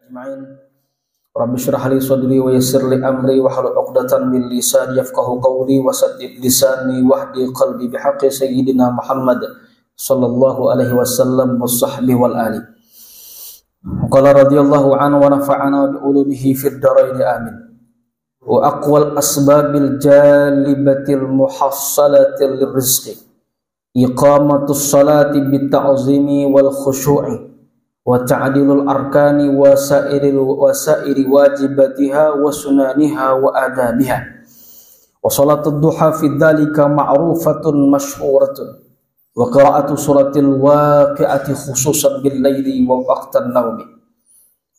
ajma'in. Rabbi shrah li sadri wa yassir li amri wahlul 'uqdatam min lisani yafqahu qawli wa saddid lisani wahdi qalbi bihaqqi sayyidina Muhammad sallallahu alaihi wasallam wa sahbihi wal ali. Qala radhiyallahu anhu wa nafa'ana bi ulumihi fid dharain amin. Wa aqwal asbabil jalibatil muhassalatil rizqi iqamatus salati bit ta'zimi wal khushu'i wa ta'dilul arkani wa sa'iri wajibatiha wa sunaniha wa adabiha wa salatud duha fi dzalika ma'rufatun mashhuratun wa qira'atu suratil waqi'ati khususan bil laili wa waqtan naumi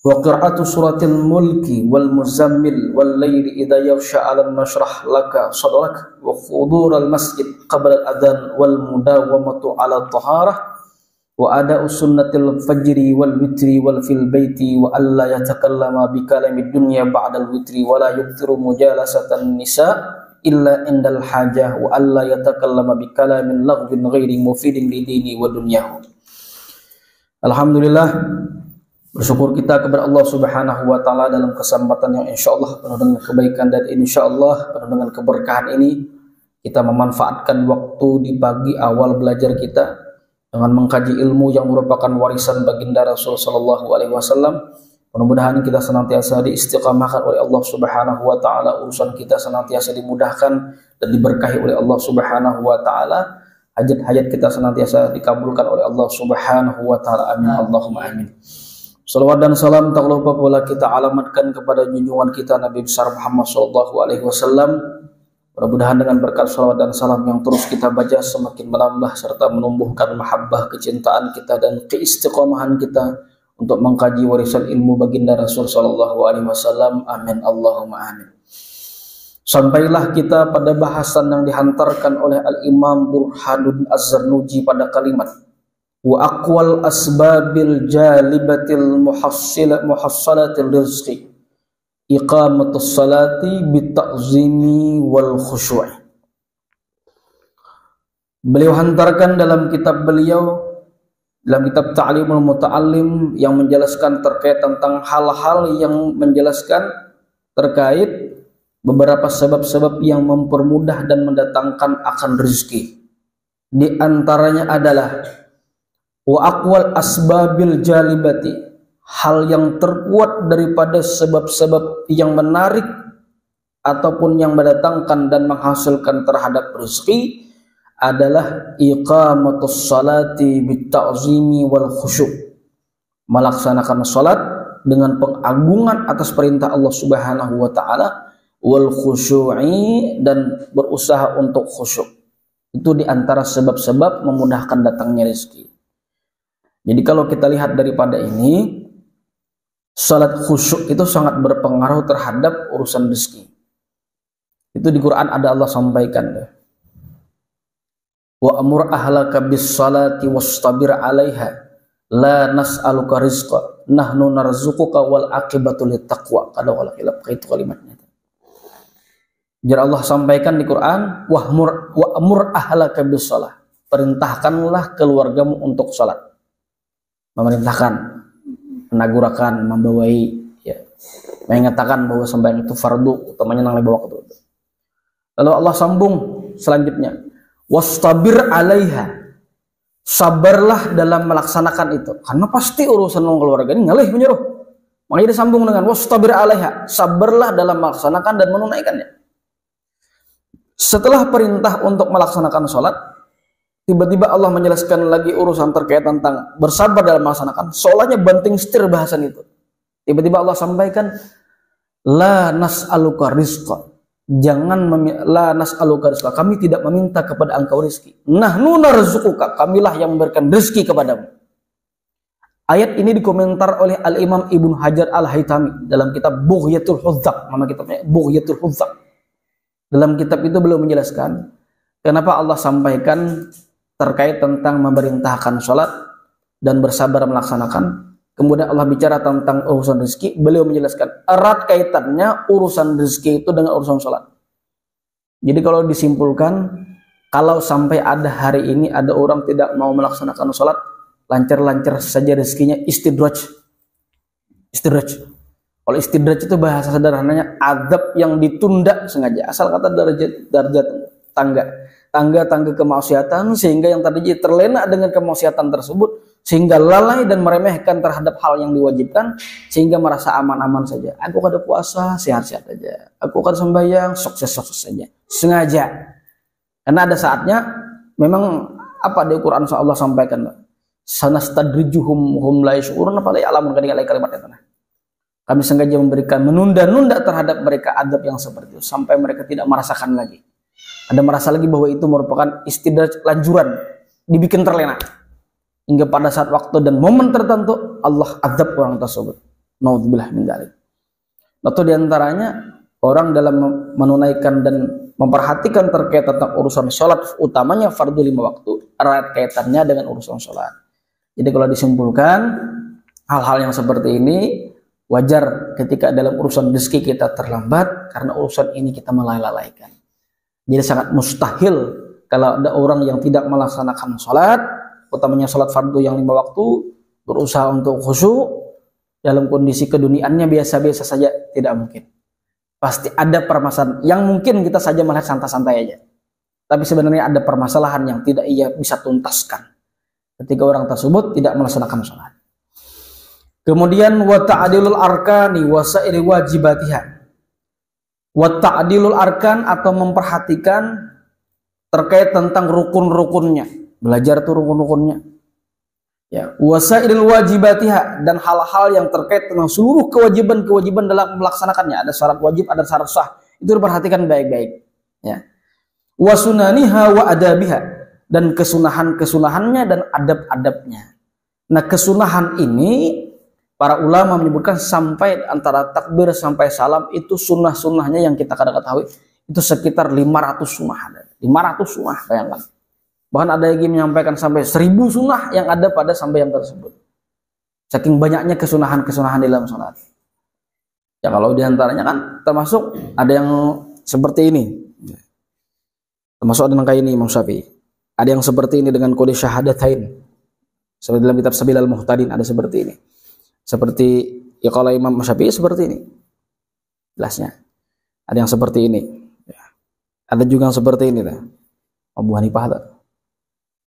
wa qira'atu suratil mulki wal muzammil wal laili idza yaghsha 'alan nashrah laka sadrak wa hudural masjid qabla al adhan wal mudawamatu 'ala taharah wa ada'u sunnatil fajri wal witri wal fil baiti wa alla yatakallama bi kalamid dunya ba'dal witri wa la yukthiru mujalasatan nisa illa indal hajah wa alla yatakallama bi kalamin laghwin ghairi mufidin li dini wa dunyahu. Alhamdulillah, bersyukur kita kepada Allah Subhanahu wa taala dalam kesempatan yang insyaallah penuh dengan kebaikan dan insyaallah penuh dengan keberkahan ini kita memanfaatkan waktu di pagi awal belajar kita dengan mengkaji ilmu yang merupakan warisan baginda Rasul sallallahu alaihi wasallam. Mudah-mudahan kita senantiasa diistiqamahkan oleh Allah Subhanahu wa taala, urusan kita senantiasa dimudahkan dan diberkahi oleh Allah Subhanahu wa taala, hajat-hajat kita senantiasa dikabulkan oleh Allah Subhanahu wa taala. Amin Allahumma amin. Salawat dan salam tak lupa pula kita alamatkan kepada junjungan kita Nabi besar Muhammad sallallahu alaihi wasallam. Mudah-mudahan dengan berkat salawat dan salam yang terus kita baca semakin menambah serta menumbuhkan mahabbah kecintaan kita dan keistiqomahan kita untuk mengkaji warisan ilmu baginda Rasul sallallahu alaihi wasallam. Amin Allahumma amin. Sampailah kita pada bahasan yang dihantarkan oleh Al-Imam Burhanuddin Az-Zarnuji pada kalimat wa aqwal asbabil jalibatil muhassalatil rizqi iqamatus salati bita'zimi wal khushu'. Beliau hantarkan dalam kitab beliau, dalam kitab Ta'limul Muta'allim, yang menjelaskan terkait tentang hal-hal yang menjelaskan terkait beberapa sebab-sebab yang mempermudah dan mendatangkan akan rezeki. Di antaranya adalah wa aqwal asbabil jalibati, hal yang terkuat daripada sebab-sebab yang menarik ataupun yang mendatangkan dan menghasilkan terhadap rezeki adalah iqamatus salati bitta'zimi wal khusyuk, melaksanakan salat dengan pengagungan atas perintah Allah Subhanahu wa taala, wal khusyu'i, dan berusaha untuk khusyuk. Itu diantara sebab-sebab memudahkan datangnya rezeki. Jadi kalau kita lihat daripada ini, salat khusyuk itu sangat berpengaruh terhadap urusan rezeki. Itu di Quran ada Allah sampaikan, wa amur ahlaka bis salati wastabir 'alaiha la nas'aluka rizqa nahnu narzuquka wal aqibatu lit taqwa. Kada wala khilaf itu kalimatnya. Jadi Allah sampaikan di Quran wa amur ahlaka bis salah, perintahkanlah keluargamu untuk salat. Memerintahkan, menagurakan, membawai, ya, mengatakan bahwa sembahyang itu fardu, utamanya nang bawa ke. Lalu Allah sambung selanjutnya, wastabir 'alaiha, sabarlah dalam melaksanakan itu, karena pasti urusan keluarga ini ngalih menyuruh. Makanya disambung dengan wastabir 'alaiha, sabarlah dalam melaksanakan dan menunaikannya. Setelah perintah untuk melaksanakan sholat, tiba-tiba Allah menjelaskan lagi urusan terkait tentang bersabar dalam melaksanakan. Seolahnya banting setir bahasan itu. Tiba-tiba Allah sampaikan, la nas'aluka rizqa. La nas'aluka rizqa. Kami tidak meminta kepada engkau rezeki. Nahnu narzuquka. Kamilah yang memberikan rezeki kepadamu. Ayat ini dikomentar oleh Al-Imam Ibnu Hajar Al-Haytami dalam kitab Bughyatul Huzzaq. Nama kitabnya Bughyatul Huzzaq. Dalam kitab itu beliau menjelaskan kenapa Allah sampaikan terkait tentang memerintahkan sholat dan bersabar melaksanakan. Kemudian Allah bicara tentang urusan rezeki. Beliau menjelaskan erat kaitannya urusan rezeki itu dengan urusan sholat. Jadi kalau disimpulkan, kalau sampai ada hari ini ada orang tidak mau melaksanakan sholat, lancar-lancar saja rezekinya, istidraj. Istidraj. Kalau istidraj itu bahasa sederhananya azab yang ditunda sengaja. Asal kata darajat tangga kemaksiatan, sehingga yang tadi terlena dengan kemaksiatan tersebut, sehingga lalai dan meremehkan terhadap hal yang diwajibkan, sehingga merasa aman-aman saja. Aku kada puasa, sehat-sehat aja. Aku kada sembahyang, sukses-sukses saja. Sengaja. Karena ada saatnya memang apa di Quran Allah sampaikan, sanastadrijuhum hum la yash'urun, apa la ya'lamun, kalimat itu. Kami sengaja memberikan menunda-nunda terhadap mereka adab yang seperti itu sampai mereka tidak merasakan lagi. Ada merasa lagi bahwa itu merupakan istidraj lanjuran, dibikin terlena. Hingga pada saat waktu dan momen tertentu Allah azab orang tersebut. Naudzubillah min dzalik. Atau diantaranya orang dalam menunaikan dan memperhatikan terkait tentang urusan sholat, utamanya fardu 5 waktu, erat kaitannya dengan urusan sholat. Jadi kalau disimpulkan, hal-hal yang seperti ini wajar ketika dalam urusan rezeki kita terlambat karena urusan ini kita melalaikan. Jadi sangat mustahil kalau ada orang yang tidak melaksanakan sholat, utamanya sholat fardu yang 5 waktu, berusaha untuk khusyuk dalam kondisi keduniaannya biasa-biasa saja, tidak mungkin. Pasti ada permasalahan yang mungkin kita saja melihat santai-santai aja, tapi sebenarnya ada permasalahan yang tidak ia bisa tuntaskan ketika orang tersebut tidak melaksanakan sholat. Kemudian wa ta'dilul arkani wa sa'iri wajibatiha. Wa ta'dilul arkan atau memperhatikan terkait tentang rukun-rukunnya. Belajar tuh rukun-rukunnya. Ya, wa sa'iril wajibatiha, dan hal-hal yang terkait dengan seluruh kewajiban-kewajiban dalam melaksanakannya. Ada syarat wajib, ada syarat sah. Itu diperhatikan baik-baik. Ya. Wa sunaniha wa adabiha, dan kesunahan-kesunahannya dan adab-adabnya. Nah, kesunahan ini para ulama menyebutkan sampai antara takbir sampai salam itu sunnah-sunnahnya yang kita kadang ketahui itu sekitar 500 sunnah ada. 500 sunnah, bayangkan. Bahkan ada yang menyampaikan sampai 1000 sunnah yang ada pada sampai yang tersebut. Saking banyaknya kesunahan-kesunahan dalam sholat. Ya kalau diantaranya kan termasuk ada yang seperti ini. Termasuk ada yang kayak ini Imam Syafi'i. Ada yang seperti ini dengan kode syahadatain. Seperti dalam kitab Sabilal Muhtadin ada seperti ini. Seperti ya kalau Imam Syafi'i seperti ini jelasnya. Ada yang seperti ini ya. Ada juga yang seperti ini lah. Abu Hanifah ada.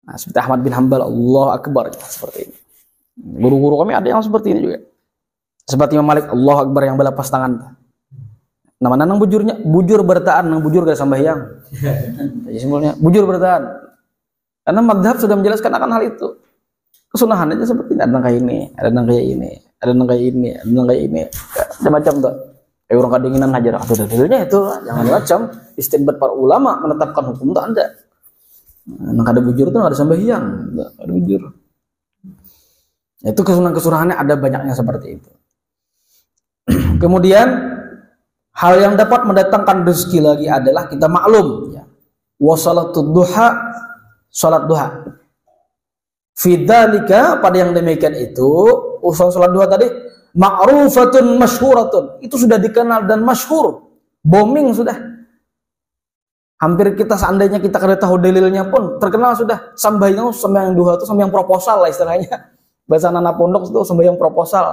Nah, seperti Ahmad bin Hanbal, Allah Akbar ya, seperti ini. Guru-guru kami ada yang seperti ini juga. Seperti Imam Malik, Allah Akbar yang belapas tangan. Nama nang bujur bertahan, nang bujur gak sambayang. Jadi simpulnya bujur bertahan. Karena madhab sudah menjelaskan akan hal itu. Kesunahan aja seperti ini, ada yang kayak ini, ada yang kayak ini, ada yang kayak ini, ada yang kayak ini, macam-macam tuh. Orang kedinginan hajar, atau dalilnya itu, jangan macam istinbat para ulama menetapkan hukum itu ada. Nang ada bujur itu nggak ada sembahyang, ada bujur. Itu kesunahan-kesunahannya ada banyaknya seperti itu. Kemudian hal yang dapat mendatangkan rezeki lagi adalah kita maklum, ya. Wa salatud duha, salat duha. Fidzalika, pada yang demikian itu usul salat duha tadi ma'rufatun masyhuratun, itu sudah dikenal dan masyhur, booming sudah. Hampir kita seandainya kita kada tahu dalilnya pun terkenal sudah. Sembahyang duha itu sembahyang proposal lah istilahnya. Bahasa anak pondok itu sembahyang proposal.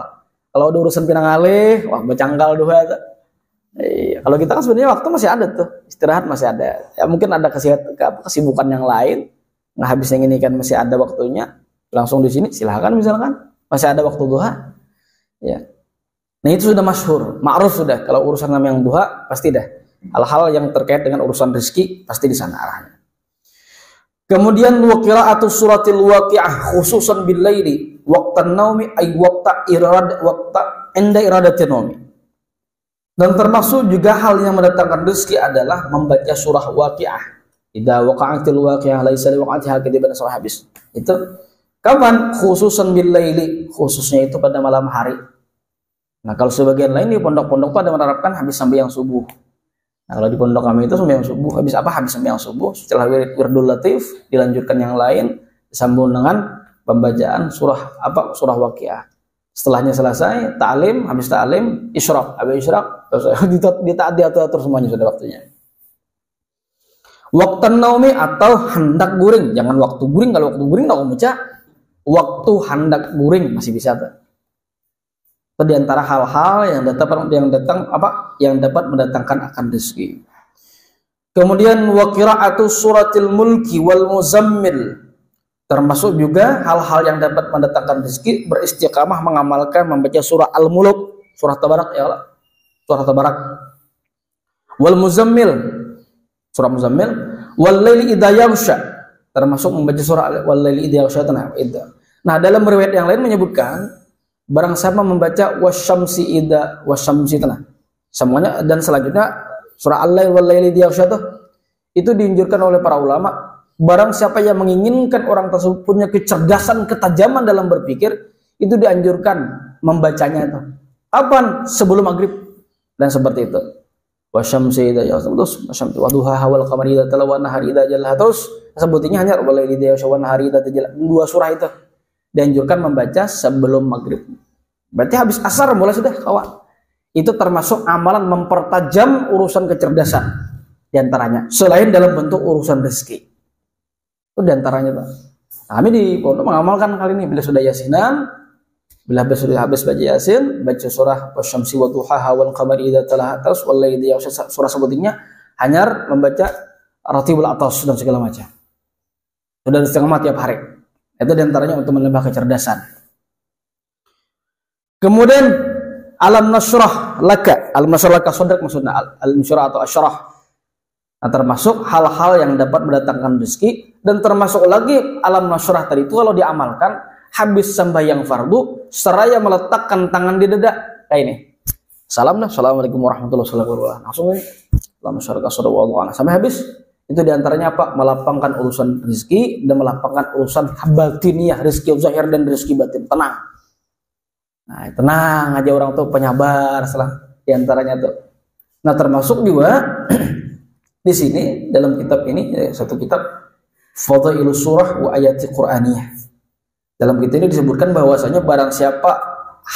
Kalau ada urusan pinang alih, wah becangkal duha itu. Kalau kita kan sebenarnya waktu masih ada tuh, istirahat masih ada. Ya mungkin ada kesibukan yang lain. Nah habis yang ini kan masih ada waktunya, langsung di sini silahkan misalkan masih ada waktu duha, ya. Nah itu sudah masyhur, ma'ruf sudah. Kalau urusan yang duha pasti dah. Hal-hal yang terkait dengan urusan rezeki pasti di sana arahnya. Kemudian wa qira'atu suratil waqi'ah khususan bil laili waqtan naumi ay waqta inda iradatin naumi. Dan termasuk juga hal yang mendatangkan rezeki adalah membaca surah waqi'ah. Idza waqa'atil waqi'ah laisa liwaqa'atiha kadiban surah habis. Itu kapan? Khususan bil laili, khususnya itu pada malam hari. Nah, kalau sebagian lain di pondok-pondok ada menerapkan habis sembahyang subuh. Nah, kalau di pondok kami itu sembahyang subuh habis apa? Habis sembahyang subuh, setelah wirdul latif dilanjutkan yang lain disambung dengan pembacaan surah apa? Surah waqi'ah. Setelahnya selesai, ta'lim, habis ta'lim, isyraq, habis isyraq, diatur semuanya sudah waktunya. Waktu naumi atau hendak guring, jangan waktu guring. Kalau waktu guring tak baca, waktu hendak guring masih bisa tuh. Itu diantara hal-hal yang dapat mendatangkan akan rezeki. Kemudian wa qira'atu suratil mulki wal muzammil, termasuk juga hal-hal yang dapat mendatangkan rezeki, beristiqamah mengamalkan membaca surah Al-Mulk, surah Tabarak ya Allah. Surah Tabarak. Wal muzammil, surah Muzammil, wal laili idza yaghsha, termasuk membaca surah wal laili idza yaghsha. Nah, dalam riwayat yang lain menyebutkan barang siapa membaca wasyamsi idza wasyamsi semuanya, dan selanjutnya surah Al-Lail wal laili idza yaghsha itu dianjurkan oleh para ulama, barang siapa yang menginginkan orang tersebut punya kecerdasan, ketajaman dalam berpikir, itu dianjurkan membacanya itu. Kapan? Sebelum maghrib. Dan seperti itu. Wasyamsi idza yaghsha, terus wasyamsi waduhaha wal qamari idza talawa wan nahari idza jalla, terus sebutnya hanya wal laili idza yaghsha wan nahari idza tajalla. Dua surah itu dianjurkan membaca sebelum maghrib. Berarti habis asar mulai sudah kawan. Itu termasuk amalan mempertajam urusan kecerdasan diantaranya, selain dalam bentuk urusan rezeki. Itu diantaranya tuh. Kami di pondok mengamalkan kali ini, bila sudah yasinan, bila sudah habis baca yasin, baca surah wasyamsi waduhaha wal qamari idza talaha, terus wal laili idza yaghsha, surah sebutnya hanya membaca ratibul atas dan segala macam. Sudah istiqamah tiap hari. Itu diantaranya untuk menambah kecerdasan. Kemudian alam nasrah laka, alam nasrah laka sadrak, maksudnya al-insyirah atau asyarah. Nah, termasuk hal-hal yang dapat mendatangkan rezeki, dan termasuk lagi alam nasrah tadi itu kalau diamalkan habis sembahyang fardu seraya meletakkan tangan di dada kayak ini. Salam dah, assalamualaikum warahmatullahi wabarakatuh. Langsung ini alam nasrah laka sadrak sampai habis. Itu diantaranya apa? Melapangkan urusan rezeki dan melapangkan urusan batiniyah, rezeki zahir dan rezeki batin. Tenang. Nah, tenang aja orang tuh, penyabar salah diantaranya tuh. Nah, termasuk juga di sini dalam kitab ini, satu kitab Fadhailus Surah wa Ayati Qur'aniyah. Dalam kitab ini disebutkan bahwasanya barang siapa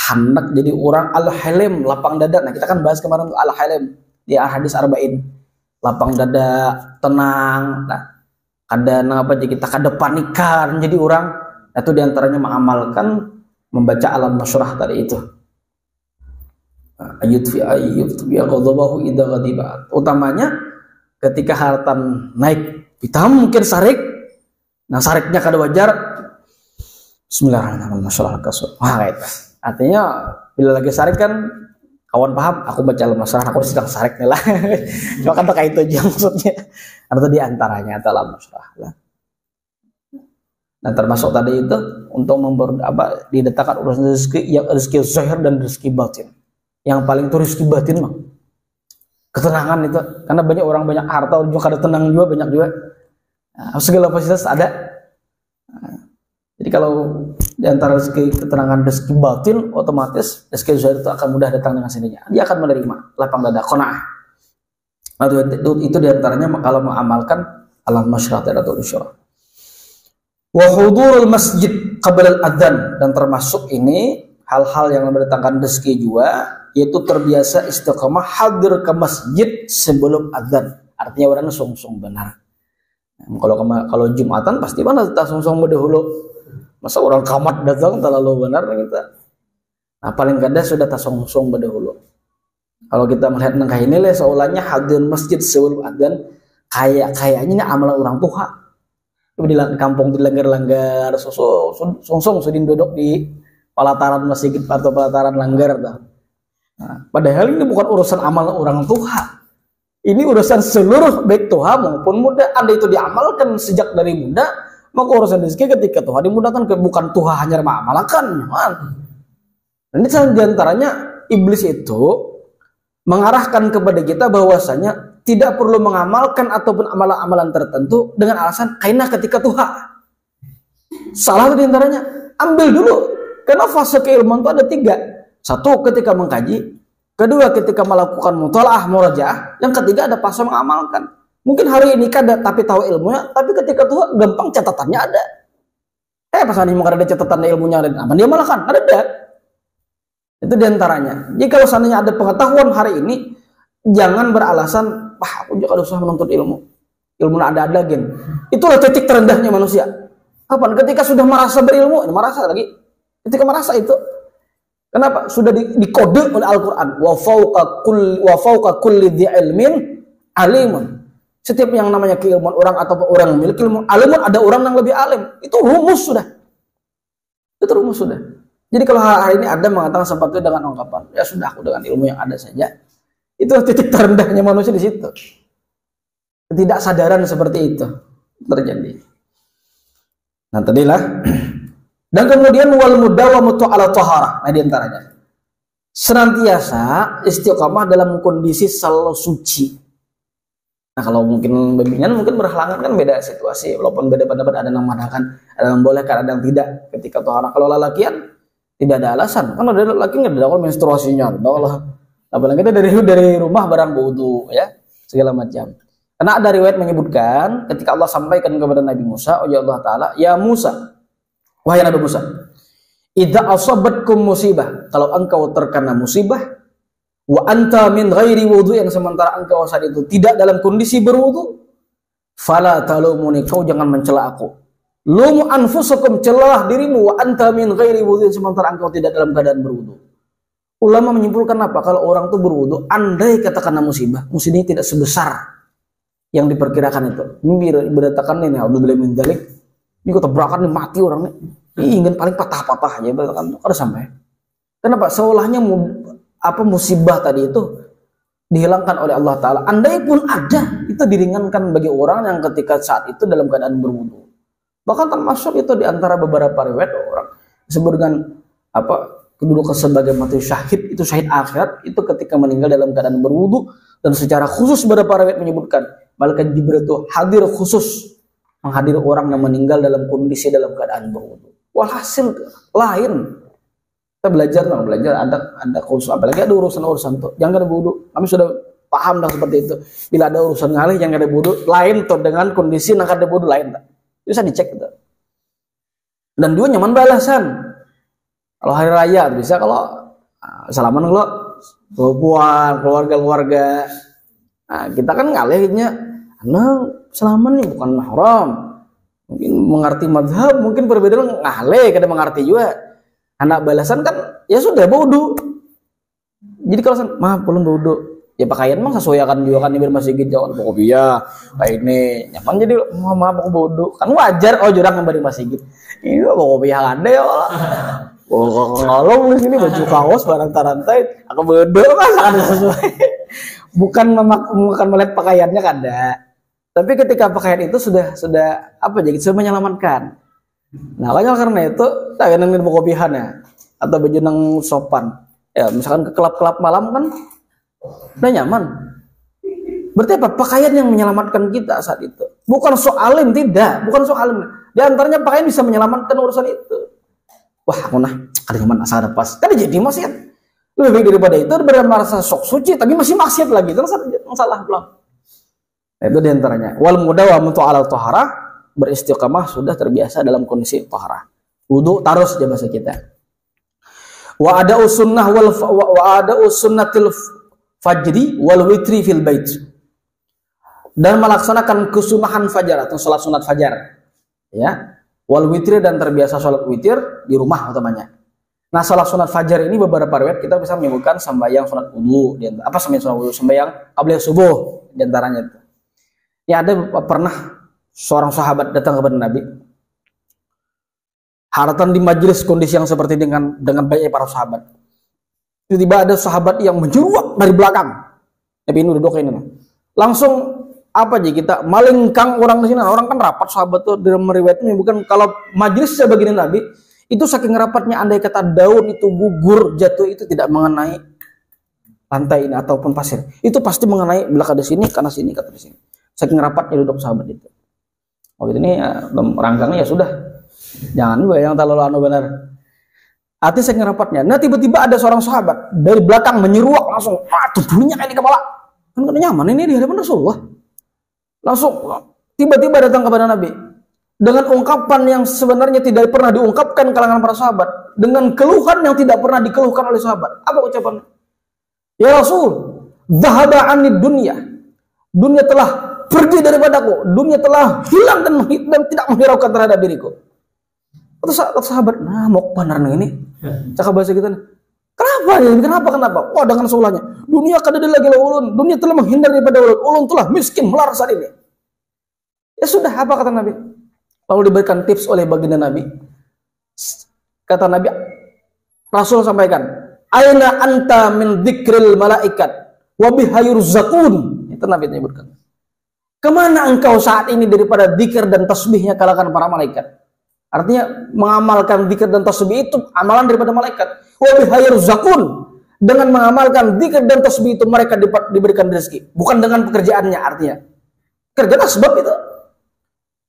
hendak jadi orang al-halim, lapang dada. Nah, kita kan bahas kemarin tuh al-halim di hadis arba'in. Lapang dada, tenang. Nah, kadang apa jadi kita kada panikan jadi orang. Itu diantaranya mengamalkan membaca alam nasrah tadi itu. Ayat fi ayat bi ghadabahu idza ghadiba. Utamanya ketika hartan naik, kita mungkin sarik. Nah, sariknya kada wajar. Bismillahirrahmanirrahim. Wah, itu. Artinya bila lagi sarik kan kawan paham, aku baca alam nasrah, aku sedang sarik nih lah. Cuma kan kayak itu aja maksudnya. Atau diantaranya atau alam nasrah lah. Dan termasuk tadi itu untuk didatangkan urusan rezeki, yang rezeki zahir dan rezeki batin. Yang paling tuh rezeki batin mah ketenangan itu, karena banyak orang banyak harta juga kada tenang juga, banyak juga. Nah, segala fasilitas ada. Nah, jadi kalau diantara rezeki ketenangan, rezeki batin, otomatis rezeki zahir itu akan mudah datang dengan sendirinya. Dia akan menerima, lapang dada, qanaah. Nah, itu diantaranya kalau mengamalkan alam masyarakat atau insyirah. Wa hudurul masjid qabla al-adzan, dan termasuk ini hal-hal yang mendatangkan rezeki juga, yaitu terbiasa istiqamah hadir ke masjid sebelum adzan. Artinya orangnya sungsung benar. Kalau Jumatan pasti mana tak sungsung berdahulu. Masa orang kamat datang terlalu benar kita. Nah, paling kada sudah tak sungsung berdahulu. Kalau kita melihat nangkah ini lah, seolahnya hadir masjid sebelum adzan kayaknya amalan orang tua. Di kampung di langgar-langgar sungsung sudin duduk di pelataran masjid atau pelataran langgar dah. Nah, padahal ini bukan urusan amal orang tua. Ini urusan seluruh baik tua maupun muda. Anda itu diamalkan sejak dari muda, maka urusan rezeki ketika Tuhan dimudahkan, bukan Tuhan hanya mengamalkan. Dan ini diantaranya iblis itu mengarahkan kepada kita bahwasanya tidak perlu mengamalkan ataupun amalan-amalan tertentu dengan alasan karena ketika Tuhan. Salah diantaranya, ambil dulu. Karena fase keilmuan itu ada 3. Satu, ketika mengkaji. Kedua, ketika melakukan mutalaah, murajaah. Yang ketiga, ada fase mengamalkan. Mungkin hari ini kada tapi tahu ilmunya, tapi ketika Tuhan gampang catatannya ada. Pas ini mau ada catatan ilmunya ada, apa dia malah kan ada. Itu diantaranya. Jadi kalau seandainya ada pengetahuan hari ini, jangan beralasan, aku juga usah menuntut ilmu. Ilmu ada gen. Itulah titik terendahnya manusia. Kapan? Ketika sudah merasa berilmu, merasa lagi. Ketika merasa itu, Kenapa? Sudah dikode oleh Al-Quran. Wa fawqa kulli dhi ilmin alimun. Setiap yang namanya keilmuan orang atau orang memiliki ilmu alimun, ada orang yang lebih alim. Itu rumus sudah. Itu rumus sudah. Jadi kalau hari ini ada mengatakan seperti dengan ungkapan, ya sudah, aku dengan ilmu yang ada saja. Itu titik terendahnya manusia di situ. Ketidaksadaran seperti itu terjadi. Nah, tadilah. Dan kemudian wal mudawamatu ala taharah. Nah, di antaranya senantiasa istiqamah dalam kondisi selalu suci. Nah, kalau mungkin bimbingan mungkin berhalangan kan beda situasi. Walaupun beda pendapat, ada yang mengatakan, ada yang membolehkan, ada yang tidak ketika taharah. Kalau lelakian tidak ada alasan. Kan ada lelaki nggak ada menstruasinya, Allah. Apalagi kita dari rumah barang wudu ya, segala macam. Karena ada riwayat menyebutkan ketika Allah sampaikan kepada Nabi Musa, ya Allah Ta'ala, ya Musa, wahai Nabi Musa, idza asabatkum musibah, kalau engkau terkena musibah, wa anta min ghairi wudu, yang sementara engkau saat itu tidak dalam kondisi berwudu, fala talumuni, kau jangan mencela aku. Lumu anfusakum, celah dirimu, wa anta min ghairi wudu, sementara engkau tidak dalam keadaan berwudu. Ulama menyimpulkan apa? Kalau orang itu berwudu, andai katakan musibah ini tidak sebesar yang diperkirakan itu. Ini beratakan ini, alhamdulillah min dzalik. Ini kok tabrakan nih, mati orang nih. Ini ingin paling patah-patah aja, beratakan ada sampai. Kenapa? Seolahnya musibah tadi itu dihilangkan oleh Allah Ta'ala. Andai pun ada, itu diringankan bagi orang yang ketika saat itu dalam keadaan berwudu. Bahkan termasuk itu di antara beberapa riwayat orang disebutkan kedudukan sebagai mati syahid, itu syahid akhirat, itu ketika meninggal dalam keadaan berwudu. Dan secara khusus beberapa riwayat menyebutkan malaikat Jibril itu hadir khusus menghadiri orang yang meninggal dalam kondisi dalam keadaan berwudu. Walhasil lain. Kita belajar ada khusus, apalagi ada urusan tuh jangan ada wudu. Kami sudah paham dah seperti itu. Bila ada urusan ngalih jangan ada wudu, lain tuh dengan kondisi nak ada wudu lain tak. Bisa dicek itu. Dan dua nyaman balasan. Kalau hari raya bisa, kalau salaman kalau buat keluarga. Nah, kita kan ngalihnya, salaman nih bukan haram. Mungkin mengerti madhab, mungkin perbedaan ngalih, kadang mengerti juga. Anak balasan kan, ya sudah wudu. Jadi kalau maaf belum wudu, ya pakaian mah sesuaikan juga kan di masjid jauh kopiah kayak ini. Nyaman jadi maaf aku wudu. Kan wajar kalau jurang yang bari masjid. Ini kopiah ada ya Allah. Ngolong di sini baju kaos barang tarantai, aku bodoh mas, ada sesuai. Bukan melihat pakaiannya kada, tapi ketika pakaian itu sudah jadi sudah menyelamatkan. Nah karena itu, tak yang di kopihan ya, atau baju nang sopan, ya misalkan ke klub malam kan, udah nyaman. Berarti apa? Pakaian yang menyelamatkan kita saat itu. Bukan soalim, tidak, bukan soalim. Di antaranya pakaian bisa menyelamatkan urusan itu. Wah, aku ada nyaman asal pas. Kan jadi maksiat. Lebih baik daripada itu merasa sok suci tapi masih maksiat lagi. Terus salah belum. Nah, itu diantaranya. Wal mudawamatu ala taharah, beristiqamah sudah terbiasa dalam kondisi taharah. Wudu tarus aja bahasa kita. Wa ada usunnah sunnatil fajri wal witri fil bait. Dan melaksanakan kesunahan fajar atau salat sunat fajar. Ya. Wal witri, dan terbiasa sholat witir di rumah utamanya. Nah, sholat sunat fajar ini beberapa riwayat kita bisa menyebutkan sembahyang sunat wudu, sembahyang qabliyah subuh diantaranya itu. Ya, ada pernah seorang sahabat datang kepada Nabi, haratan di majelis kondisi yang seperti dengan banyak para sahabat. Tiba-tiba ada sahabat yang menjeruak dari belakang. Nabi ini duduk ini, langsung kita malingkang orang di sini. Orang kan rapat, sahabat tuh dalam riwayat ini bukan, kalau majelis sebegini Nabi itu saking rapatnya, andai kata daun itu gugur jatuh itu tidak mengenai lantai ini ataupun pasir, itu pasti mengenai belakang di sini, karena sini kata di sini. Saking rapatnya duduk sahabat itu. Ini rangkangnya ya sudah, jangan juga yang terlalu benar. Artinya saking rapatnya. Nah, tiba-tiba ada seorang sahabat dari belakang menyeruak langsung, tubuhnya kayak di kepala. Kan nyaman ini di hadapan Rasulullah. Langsung tiba-tiba datang kepada Nabi dengan ungkapan yang sebenarnya tidak pernah diungkapkan kalangan para sahabat, dengan keluhan yang tidak pernah dikeluhkan oleh sahabat. Apa ucapannya? Ya Rasul, dhahaba anid dunya. Dunia telah pergi daripadaku, dunia telah hilang dan tidak menghiraukan terhadap diriku. Terus sahabat, mau benar ini. Cakap bahasa kita, Kenapa ini? Kenapa? Wah, dengan seulahnya. Dunia kadada lagi ulun. Dunia telah menghindar daripada ulun. Ulun telah miskin, melar saat ini. Ya sudah, apa kata Nabi? Lalu diberikan tips oleh baginda Nabi. Kata Nabi, Rasul sampaikan, aina anta min dzikril malaikat wa biha yurzaqun. Itu Nabi menyebutkan. Kemana engkau saat ini daripada dzikir dan tasbihnya kalangan para malaikat? Artinya mengamalkan dzikir dan tasbih itu amalan daripada malaikat. Wa biha yurzaqun. Dengan mengamalkan dzikir dan tasbih itu mereka diberikan rezeki, bukan dengan pekerjaannya artinya. Kerjaan sebab itu.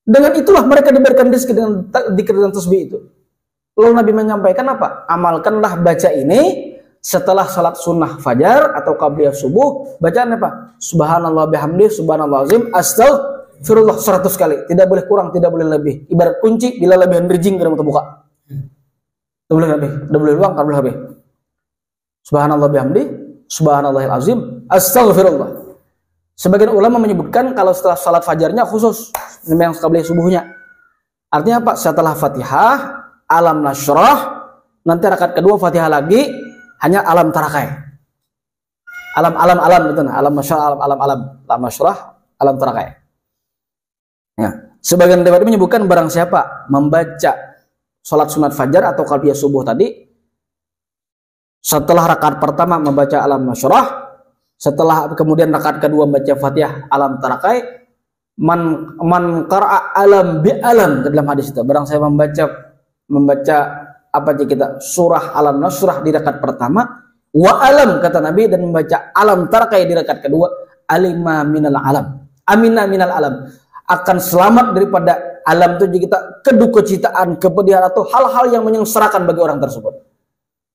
Dengan itulah mereka diberikan rezeki dengan dzikir dan tasbih itu. Lalu Nabi menyampaikan apa? Amalkanlah baca ini setelah salat sunnah fajar atau qabliyah subuh. Bacaan apa? Subhanallah bihamdi, subhanallah azim, astaghfirullah 100 kali. Tidak boleh kurang, tidak boleh lebih. Ibarat kunci, bila lebihan rijing kita mau terbuka. Tidak boleh lebih, tidak boleh luang, tidak boleh lebih. Subhanallah bihamdi, subhanallahil azim, astaghfirullah. Sebagian ulama menyebutkan kalau setelah salat fajarnya khusus yang qabliyah subuhnya. Artinya apa? Setelah Fatihah, alam nasyrah, nanti rakaat kedua Fatihah lagi, hanya alam tarakai. Alam betul. Alam nasyrah, alam nasyrah, alam tarakai. Ya. Sebagian riwayat menyebutkan barang siapa membaca salat sunat fajar atau qabliyah subuh tadi, setelah rakaat pertama membaca alam nasyrah, setelah kemudian rakaat kedua membaca Fatihah alam tarakai, man qara'a alam bi alam, dalam hadis itu barang saya membaca apa aja kita surah alam nasrah di rakaat pertama, wa alam kata Nabi, dan membaca alam tarakai di rakaat kedua, alima minal alam, amina minal alam, akan selamat daripada alam itu kita kedukecitaan, kepedihan atau hal-hal yang menyengsarakan bagi orang tersebut.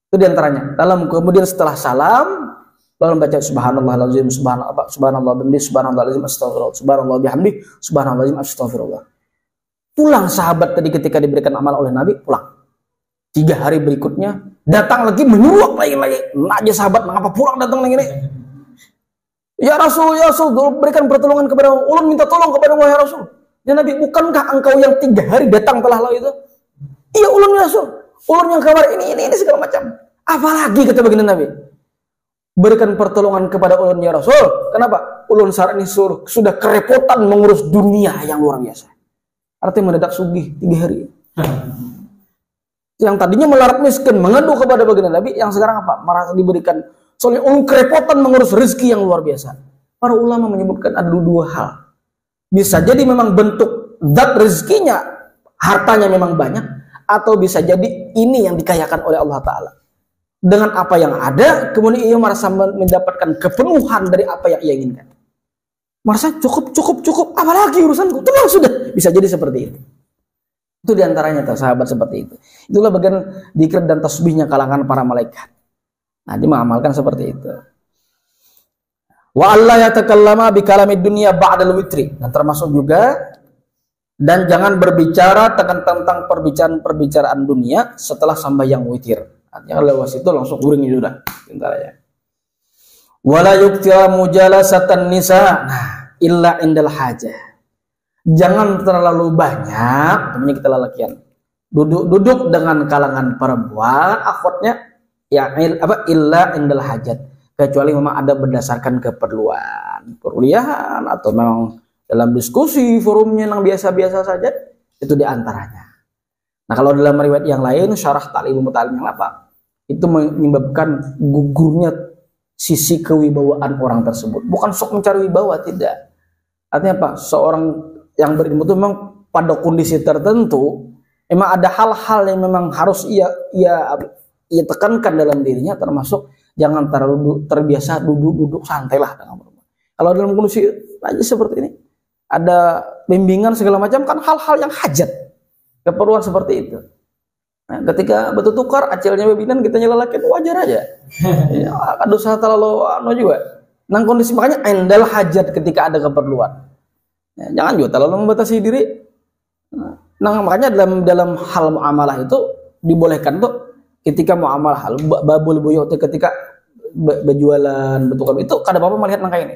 Itu diantaranya. Dalam kemudian setelah salam lalu membaca subhanallahal azim, subhanallah bihamdi, subhanallah azim, astagfirullah, subhanallah bihamdi, subhanallah azim, astagfirullah. Pulang sahabat tadi ketika diberikan amal oleh Nabi, pulang. 3 hari berikutnya datang lagi menyuruh lagi. Nanya sahabat, mengapa pulang datang lagi ini? Ya Rasul, berikan pertolongan kepada ulun, minta tolong kepada wahai Rasul. Ya Nabi, bukankah engkau yang 3 hari datang telah lalu itu? Iya ulun ya Rasul. Ulun yang kabar ini segala macam. Apalagi kata baginda Nabi? Berikan pertolongan kepada ulun ya Rasul. Kenapa? Ulun saat ini sudah kerepotan mengurus dunia yang luar biasa. Artinya mendadak sugih 3 hari. Yang tadinya melarat miskin, mengadu kepada baginda Nabi, yang sekarang apa? Merasa diberikan. Soalnya ulun kerepotan mengurus rezeki yang luar biasa. Para ulama menyebutkan ada 2 hal. Bisa jadi memang bentuk zat rezekinya, hartanya memang banyak, atau bisa jadi ini yang dikayakan oleh Allah Ta'ala. Dengan apa yang ada, kemudian ia merasa mendapatkan kepenuhan dari apa yang ia inginkan. Merasa cukup, apalagi urusanku, tenang sudah. Bisa jadi seperti itu. Itu diantaranya sahabat seperti itu. Itulah bagian dzikir dan tasbihnya kalangan para malaikat. Nah, dia mengamalkan seperti itu. Wa alla yatakallama bi kalamid dunya ba'dal witri. Dan termasuk juga, dan jangan berbicara tentang perbicaraan dunia setelah sembahyang witir. Artinya lewat itu langsung guring sudah. Diantaranya. Wala yuktira mujalasatan nisa, illa indal hajah. Jangan terlalu banyak, temannya kita lalakian. Duduk dengan kalangan perempuan, akhwatnya ya illa indal hajat. Kecuali memang ada berdasarkan keperluan, perkuliahan atau memang dalam diskusi forumnya yang biasa-biasa saja, itu diantaranya. Nah, kalau dalam riwayat yang lain, syarah ta'lim muta'alim yang apa? Itu menyebabkan gugurnya sisi kewibawaan orang tersebut. Bukan sok mencari wibawa, tidak. Artinya apa? Seorang yang berilmu itu memang pada kondisi tertentu, memang ada hal-hal yang memang harus ia tekankan dalam dirinya, termasuk jangan terlalu terbiasa duduk santailah dengan perempuan. Kalau dalam kondisi aja seperti ini, ada bimbingan segala macam, kan hal-hal yang hajat, keperluan seperti itu. Nah, ketika betul tukar acilnya webinan kita nyelalakin, wajar aja. Ya, dosa terlalu juga. Nah, kondisi makanya endal hajat ketika ada keperluan. Ya, jangan juga terlalu membatasi diri. Nah, makanya dalam hal muamalah itu dibolehkan tuh ketika muamalah babul buyut, ketika berjualan bertukar itu kada apa-apa melihat nangka ini.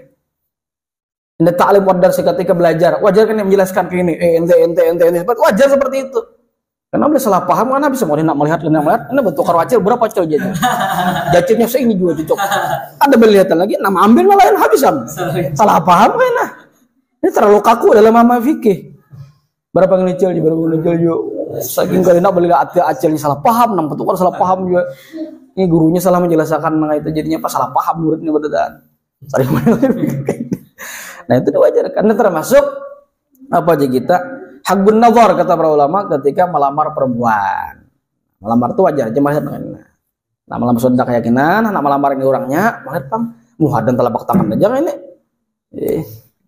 Anda ta'lim wadar ketika belajar, wajar kan yang menjelaskan ke ini, ente wajar seperti itu. Karena boleh salah paham, karena bisa mau nak melihat, karena bentuk karwacil berapa cocok aja. Jacirnya segini juga cocok. Ada berlihatan lagi, nama ambil lain habisan. Salah paham kan? Ini terlalu kaku dalam mama fikih. Berapa ngelicil juga. Saking kali nak beli acilnya salah paham, nam bentuk salah paham juga. Ini gurunya salah menjelaskan mengenai itu, jadinya pas salah paham muridnya berdaan. Nah itu wajar, karena termasuk apa aja kita hakun nazar kata para ulama ketika melamar perempuan. Melamar itu wajar aja melihat. Nah melamar sudah keyakinan, nak melamar ini orangnya, melihat pang muhadan telapak tangan aja ini.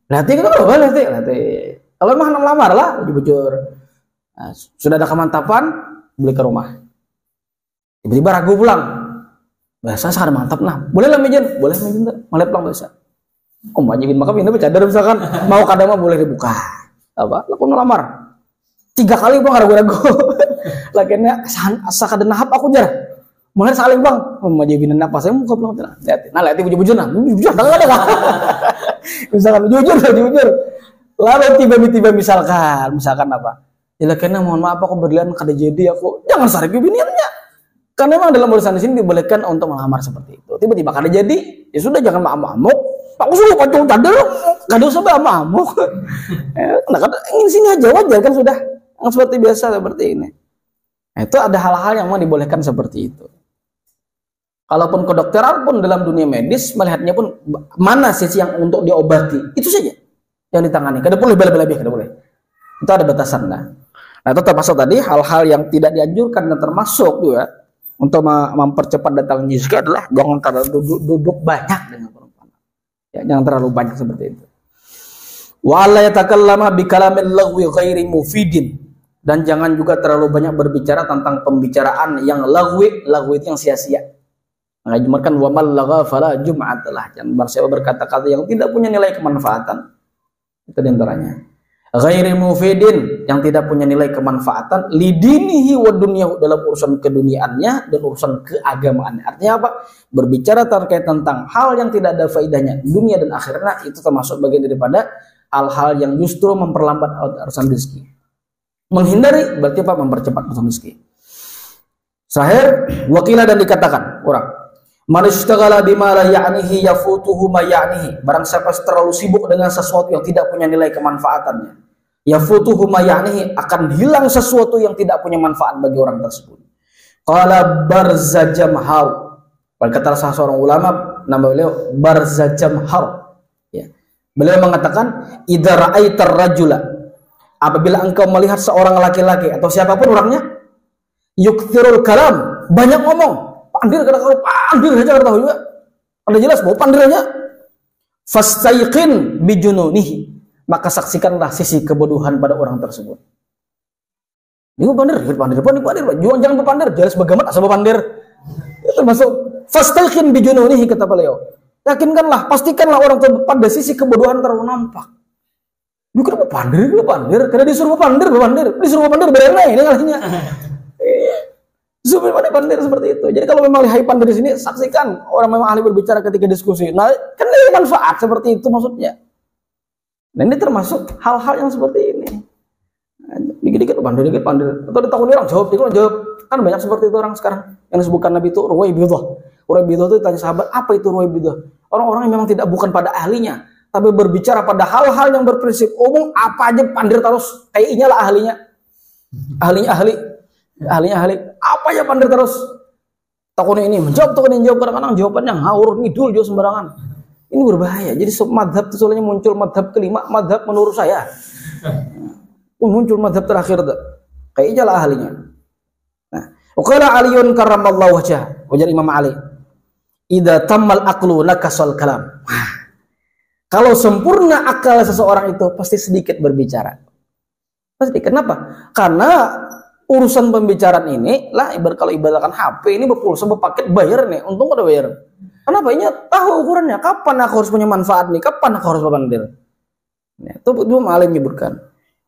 Latih kita kalau latih. Kalau mah nak melamar lah, bujur. Nah, sudah ada kemantapan, beli ke rumah. Tiba-tiba ragu pulang. Bahasa sangat mantap nah. Boleh lah mejen, boleh mejen tak? Melihat pulang bahasa. Kok wajibin maka pindah bercadar misalkan mau kadang mah boleh dibuka. Apa? Laku ngelamar 3 kali bang ragu-ragu. Lakinya asa kada nahap aku jar. Mulai saling bang, majibin apa saya muka pulang. Nah lihat bujur nah, bujur tak ada lah. Misalkan jujur. Lalu tiba-tiba misalkan apa? Ya lakinya mohon maaf aku berlian kada jadi aku. Jangan sarik bibiniannya. Karena memang dalam urusan di sini dibolehkan untuk melamar seperti itu. Tiba-tiba kada jadi, ya sudah jangan amuk-amuk. Aku suruh pocong cadel, kada usah amuk. Nah, ingin sini aja wajar kan sudah. Yang seperti biasa seperti ini. Nah, itu ada hal-hal yang mau dibolehkan seperti itu. Kalaupun kedokteran pun dalam dunia medis melihatnya pun mana sisi yang untuk diobati, itu saja yang ditangani. Kada boleh lebih-lebih, kada boleh. Itu ada batasan nah. Nah, itu termasuk tadi hal-hal yang tidak dianjurkan dan termasuk juga untuk mempercepat datangnya juga adalah jangan terlalu duduk banyak dengan perempuan. Ya, jangan terlalu banyak seperti itu. Wa la yatakallama bi kalamil lagwi ghairi mufidin, dan jangan juga terlalu banyak berbicara tentang pembicaraan yang lagwi itu yang sia-sia. Mengajumarkan wa mal lagha fala jum'atalah. Jangan bersiapa berkata-kata yang tidak punya nilai kemanfaatan. Itu di antaranya. Ghairi mufidin, yang tidak punya nilai kemanfaatan lidinihi wa dunyahu, dalam urusan keduniaannya dan urusan keagamaannya. Artinya apa? Berbicara terkait tentang hal yang tidak ada faedahnya dunia dan akhirnya, itu termasuk bagian daripada hal-hal yang justru memperlambat urusan rezeki. Menghindari berarti apa? Mempercepat urusan rezeki. Sahih wakilah, dan dikatakan orang man istaghala bima la ya'nihi yafutuhu ma ya'nihi. Barang siapa terlalu sibuk dengan sesuatu yang tidak punya nilai kemanfaatannya, yafutuhu ma ya'nihi, akan hilang sesuatu yang tidak punya manfaat bagi orang tersebut. Qala Barzajamhar, berkata salah seorang ulama nama beliau Barzajamhar, ya. Beliau mengatakan idza ra'aitar rajula, apabila engkau melihat seorang laki-laki atau siapapun orangnya, yukthirul kalam, banyak ngomong, pandir kadang-kadang pandir saja, kada tahu juga. Ada jelas bahwa pandirnya. Fastaiqin bijununihi, maka saksikanlah sisi kebodohan pada orang tersebut. Ini pandir, jual jangan berpandir, jelas bagaimana asal berpandir. Itu termasuk fastaiqin bijununihi kata beliau. Yakinkanlah, pastikanlah orang tersebut pada sisi kebodohan terlalu nampak. Bukan berpandir, karena disuruh berpandir, disuruh berpandir berenai ini kalinya. Supaya pandai seperti itu. Jadi kalau memang lihai pandai di sini, saksikan orang memang ahli berbicara ketika diskusi. Nah, kan ini manfaat seperti itu maksudnya. Nah, ini termasuk hal-hal yang seperti ini. Dikit-dikit pandai. Atau ditakuni orang jawab. Kan banyak seperti itu orang sekarang. Yang disebutkan Nabi itu Ruwaibidah. Ruwaibidah itu ditanya sahabat, apa itu Ruwaibidah? Orang-orang yang memang tidak bukan pada ahlinya, tapi berbicara pada hal-hal yang berprinsip umum, apa aja pandir terus. Kayaknya lah ahlinya. Ahli apa ya pandir terus takutnya ini menjawab kadang-kadang jawabannya ngawur ngidul jauh sembarangan. Ini berbahaya. Jadi madhab itu soalnya muncul madhab kelima, madhab menurut saya muncul madhab terakhir tuh kayaknya lah ahlinya. Nah, uqala Aliun karramallahu wajhah, wajar Imam Ali, idza tammal aqlu nakasal kalam. Kalau sempurna akal seseorang itu pasti sedikit berbicara. Pasti. Kenapa? Karena urusan pembicaraan ini lah, kalau ibaratkan HP ini berpulsa berpaket bayar nih, untung pada bayar. Kenapa? Ini tahu ukurannya, kapan aku harus punya manfaat nih, kapan aku harus berpandir. Nah, itu Alim menyebutkan.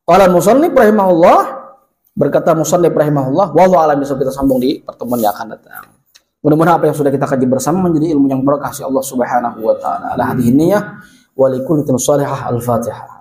Qala musannif rahimahullah, berkata musannif rahimahullah, wallahu a'lam bishawab. Kita sambung di pertemuan yang akan datang. Mudah-mudahan apa yang sudah kita kaji bersama menjadi ilmu yang berkah Allah Subhanahu wa taala. Ala hadhihi niyyah wa likulli salihah al-Fatihah.